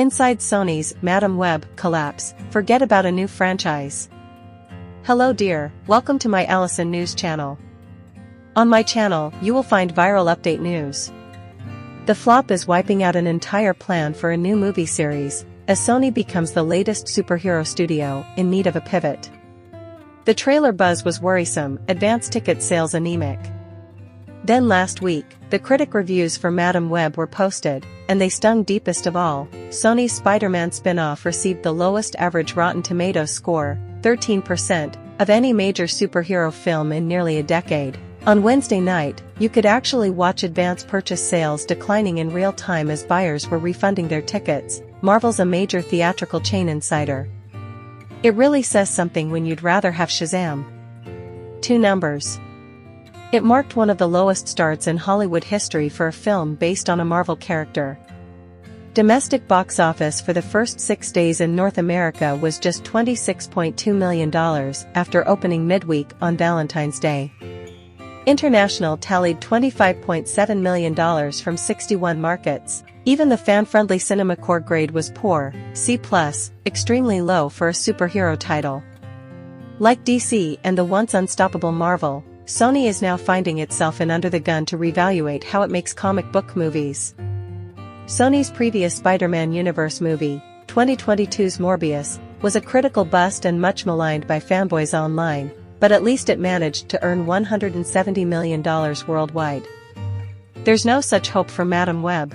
Inside Sony's Madam Web collapse, forget about a new franchise. Hello dear, welcome to my Allison News channel. On my channel, you will find viral update news. The flop is wiping out an entire plan for a new movie series, as Sony becomes the latest superhero studio in need of a pivot. The trailer buzz was worrisome, advance ticket sales anemic. Then last week, the critic reviews for Madam Web were posted, and they stung deepest of all. Sony's Spider-Man spin-off received the lowest average Rotten Tomatoes score, 13%, of any major superhero film in nearly a decade. On Wednesday night, you could actually watch advance purchase sales declining in real time as buyers were refunding their tickets, marvels a major theatrical chain insider. It really says something when you'd rather have Shazam. 2 numbers. It marked one of the lowest starts in Hollywood history for a film based on a Marvel character. Domestic box office for the first 6 days in North America was just $26.2 million after opening midweek on Valentine's Day. International tallied $25.7 million from 61 markets. Even the fan-friendly CinemaCore grade was poor, C+, extremely low for a superhero title. Like DC and the once unstoppable Marvel, Sony is now finding itself in under the gun to reevaluate how it makes comic book movies. Sony's previous Spider-Man universe movie, 2022's Morbius, was a critical bust and much maligned by fanboys online, but at least it managed to earn $170 million worldwide. There's no such hope for Madam Web.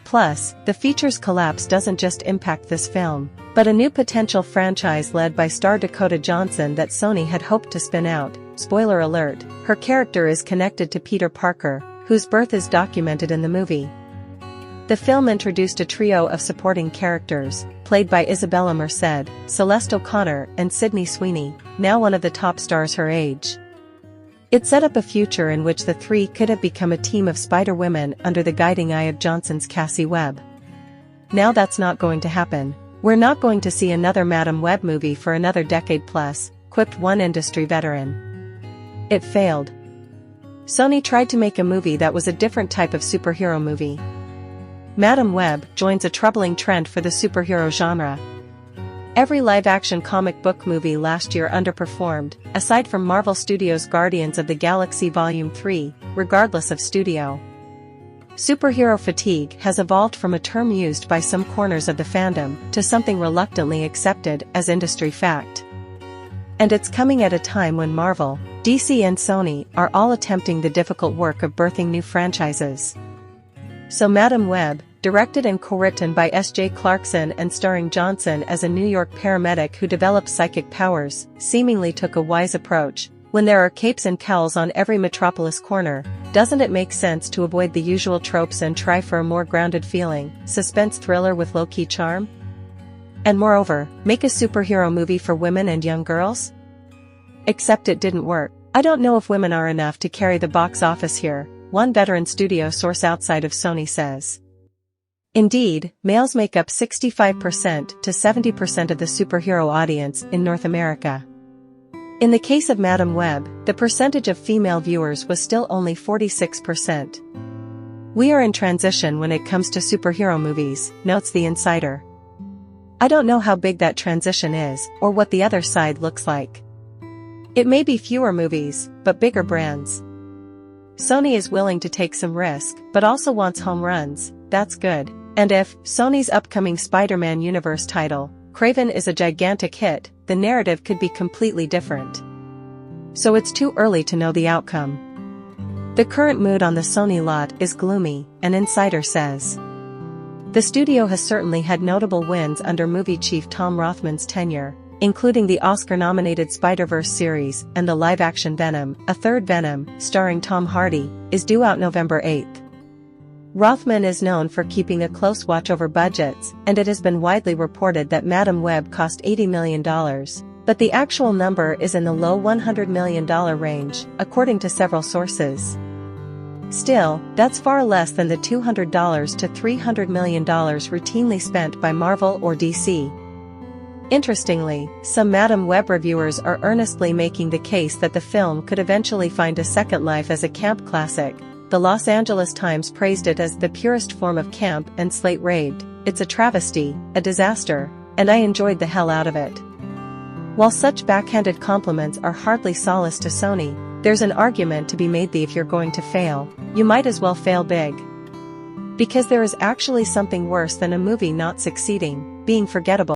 Plus, the feature's collapse doesn't just impact this film, but a new potential franchise led by star Dakota Johnson that Sony had hoped to spin out. Spoiler alert, her character is connected to Peter Parker, whose birth is documented in the movie. The film introduced a trio of supporting characters, played by Isabella Merced, Celeste O'Connor, and Sydney Sweeney, now one of the top stars her age. It set up a future in which the three could have become a team of Spider-Women under the guiding eye of Johnson's Cassie Webb. Now that's not going to happen. We're not going to see another Madam Web movie for another decade plus, quipped one industry veteran. It failed. Sony tried to make a movie that was a different type of superhero movie. Madam Web joins a troubling trend for the superhero genre. Every live-action comic book movie last year underperformed, aside from Marvel Studios' Guardians of the Galaxy Volume 3, regardless of studio. Superhero fatigue has evolved from a term used by some corners of the fandom to something reluctantly accepted as industry fact. And it's coming at a time when Marvel, DC and Sony are all attempting the difficult work of birthing new franchises. So Madam Web, directed and co-written by S.J. Clarkson and starring Johnson as a New York paramedic who develops psychic powers, seemingly took a wise approach. When there are capes and cowls on every metropolis corner, doesn't it make sense to avoid the usual tropes and try for a more grounded feeling, suspense thriller with low-key charm? And moreover, make a superhero movie for women and young girls? Except it didn't work. I don't know if women are enough to carry the box office here, one veteran studio source outside of Sony says. Indeed, males make up 65% to 70% of the superhero audience in North America. In the case of Madam Web, the percentage of female viewers was still only 46%. We are in transition when it comes to superhero movies, notes the insider. I don't know how big that transition is, or what the other side looks like. It may be fewer movies, but bigger brands. Sony is willing to take some risk, but also wants home runs. That's good. And if Sony's upcoming Spider-Man universe title, Kraven, is a gigantic hit, the narrative could be completely different. So it's too early to know the outcome. The current mood on the Sony lot is gloomy, an insider says. The studio has certainly had notable wins under movie chief Tom Rothman's tenure, including the Oscar-nominated Spider-Verse series and the live-action Venom. A third Venom, starring Tom Hardy, is due out November 8th. Rothman is known for keeping a close watch over budgets, and it has been widely reported that Madam Web cost $80 million, but the actual number is in the low $100 million range, according to several sources. Still, that's far less than the $200 to $300 million routinely spent by Marvel or DC. Interestingly, some Madam Web reviewers are earnestly making the case that the film could eventually find a second life as a camp classic. The Los Angeles Times praised it as the purest form of camp and slate raved, it's a travesty, a disaster, and I enjoyed the hell out of it. While such backhanded compliments are hardly solace to Sony, there's an argument to be made that if you're going to fail, you might as well fail big. Because there is actually something worse than a movie not succeeding, being forgettable.